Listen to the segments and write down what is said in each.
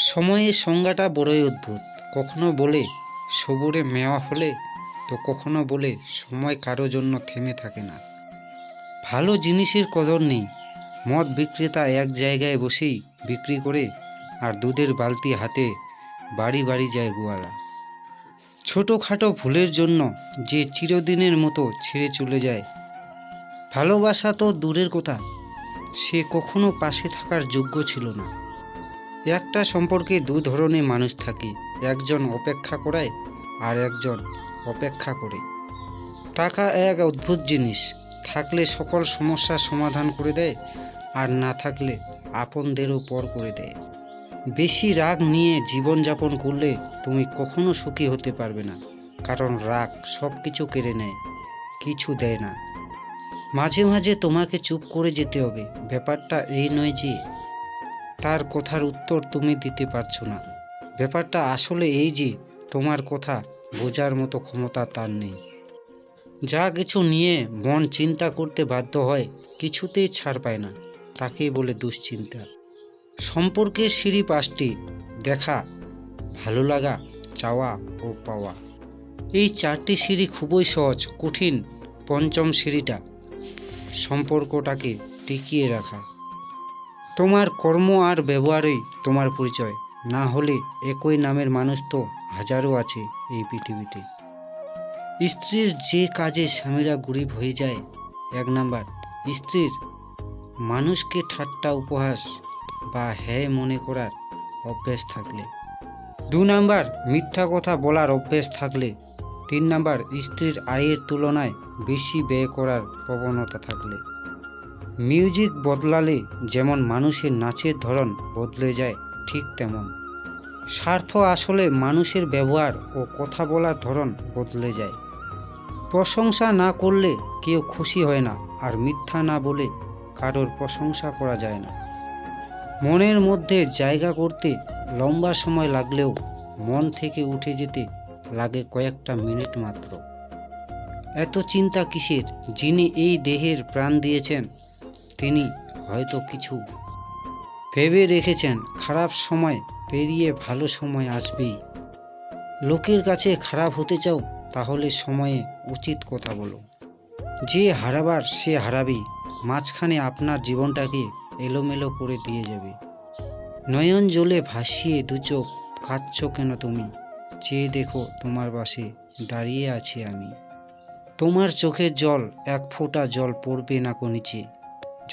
সময়ের সংজ্ঞাটা বড়ই অদ্ভুত। কখনো বলে সবুরে মেওয়া ফলে, তো কখনো বলে সময় কারো জন্য থেমে থাকে না। ভালো জিনিসের কদর নেই। মদ বিক্রেতা এক জায়গায় বসেই বিক্রি করে, আর দুধের বালতি হাতে বাড়ি বাড়ি যায় গোয়ালা। ছোটোখাটো ভুলের জন্য যে চিরদিনের মতো ছেড়ে চলে যায়, ভালোবাসা তো দূরের কথা, সে কখনো পাশে থাকার যোগ্য ছিল না। একটা সম্পর্কে দু ধরনের মানুষ থাকে, একজন অপেক্ষা করায় আর একজন অপেক্ষা করে। টাকা এক অদ্ভুত জিনিস, থাকলে সকল সমস্যার সমাধান করে দেয়, আর না থাকলে আপনদেরও পর করে দেয়। বেশি রাগ নিয়ে জীবনযাপন করলে তুমি কখনো সুখী হতে পারবে না, কারণ রাগ সব কিছু কেড়ে নেয়, কিছু দেয় না। মাঝে মাঝে তোমাকে চুপ করে যেতে হবে। ব্যাপারটা এই নয় যে তার কথার উত্তর তুমি দিতে পারছো না, ব্যাপারটা আসলে এই যে তোমার কথা বোঝার মতো ক্ষমতা তার নেই। যা কিছু নিয়ে মন চিন্তা করতে বাধ্য হয়, কিছুতেই ছাড় পায় না, তাকেই বলে দুশ্চিন্তা। সম্পর্কের সিঁড়ি পাঁচটি: দেখা, ভালো লাগা, চাওয়া ও পাওয়া। এই চারটি সিঁড়ি খুবই সহজ, কঠিন পঞ্চম সিঁড়িটা সম্পর্কটাকে টিকিয়ে রাখা। তোমার কর্ম আর ব্যবহারেই তোমার পরিচয়, না হলে একই নামের মানুষ তো হাজারো আছে এই পৃথিবীতে। স্ত্রীর যে কাজে স্বামীরা গরিব হয়ে যায়: 1 নাম্বার, স্ত্রীর মানুষকে ঠাট্টা উপহাস বা হ্যায় মনে করার অভ্যেস থাকলে। 2 নাম্বার, মিথ্যা কথা বলার অভ্যেস থাকলে। 3 নাম্বার, স্ত্রীর আয়ের তুলনায় বেশি ব্যয় করার প্রবণতা থাকলে। মিউজিক বদলালে যেমন মানুষের নাচের ধরন বদলে যায়, ঠিক তেমন স্বার্থ আসলে মানুষের ব্যবহার ও কথা বলার ধরন বদলে যায়। প্রশংসা না করলে কেউ খুশি হয় না, আর মিথ্যা না বলে কারোর প্রশংসা করা যায় না। মনের মধ্যে জায়গা করতে লম্বা সময় লাগলেও মন থেকে উঠে যেতে লাগে কয়েকটা মিনিট মাত্র। এত চিন্তা কিসের? যিনি এই দেহের প্রাণ দিয়েছেন তিনি হয়তো কিছু ভেবে রেখেছেন। খারাপ সময় পেরিয়ে ভালো সময় আসবেই। লোকের কাছে খারাপ হতে চাও, তাহলে সময়ে উচিত কথা বলো। যে হারাবার সে হারাবেই, মাঝখানে আপনার জীবনটাকে এলোমেলো করে দিয়ে যাবে। নয়ন জলে ভাসিয়ে দু চোখ কাঁদছ কেন তুমি? চেয়ে দেখো তোমার পাশে দাঁড়িয়ে আছি আমি। তোমার চোখের জল এক ফোঁটা জল পড়বে না কো নিচে,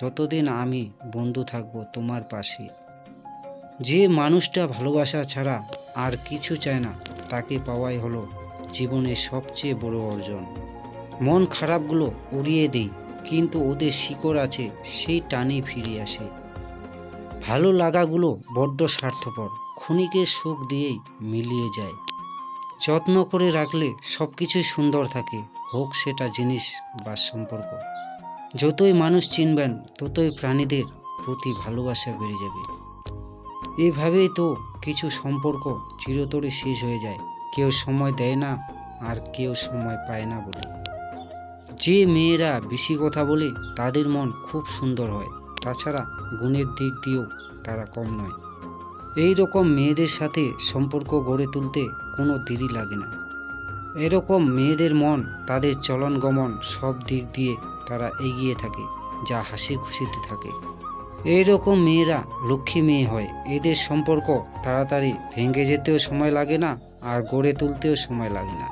যতদিন আমি বন্ধু থাকবো তোমার পাশে। যে মানুষটা ভালোবাসা ছাড়া আর কিছু চায় না, তাকে পাওয়াই হলো জীবনের সবচেয়ে বড় অর্জন। মন খারাপগুলো উড়িয়ে দেই, কিন্তু ওদের শিকড় আছে, সেই টানেই ফিরে আসে। ভালো লাগাগুলো বড্ড স্বার্থপর, ক্ষণিকের সুখ দিয়েই মিলিয়ে যায়। যত্ন করে রাখলে সব কিছুই সুন্দর থাকে, হোক সেটা জিনিস বা সম্পর্ক। যতই মানুষ চিনবেন, ততই প্রাণীদের প্রতি ভালোবাসা বেড়ে যাবে। এভাবেই তো কিছু সম্পর্ক চিরতরে শেষ হয়ে যায়, কেউ সময় দেয় না আর কেউ সময় পায় না বলে। যে মেয়েরা বেশি কথা বলে তাদের মন খুব সুন্দর হয়, তাছাড়া গুণের দিক দিয়েও তারা কম নয়। এই রকম মেয়েদের সাথে সম্পর্ক গড়ে তুলতে কোনো দেরি লাগে না। এরকম মেয়েদের মন, তাদের চলন গমন সব দিক দিয়ে তারা এগিয়ে থাকে, যা হাসি খুশিতে থাকে। এইরকম মেয়েরা লক্ষ্মী মেয়ে হয়। এদের সম্পর্ক তাড়াতাড়ি ভেঙে যেতেও সময় লাগে না, আর গড়ে তুলতেও সময় লাগে না।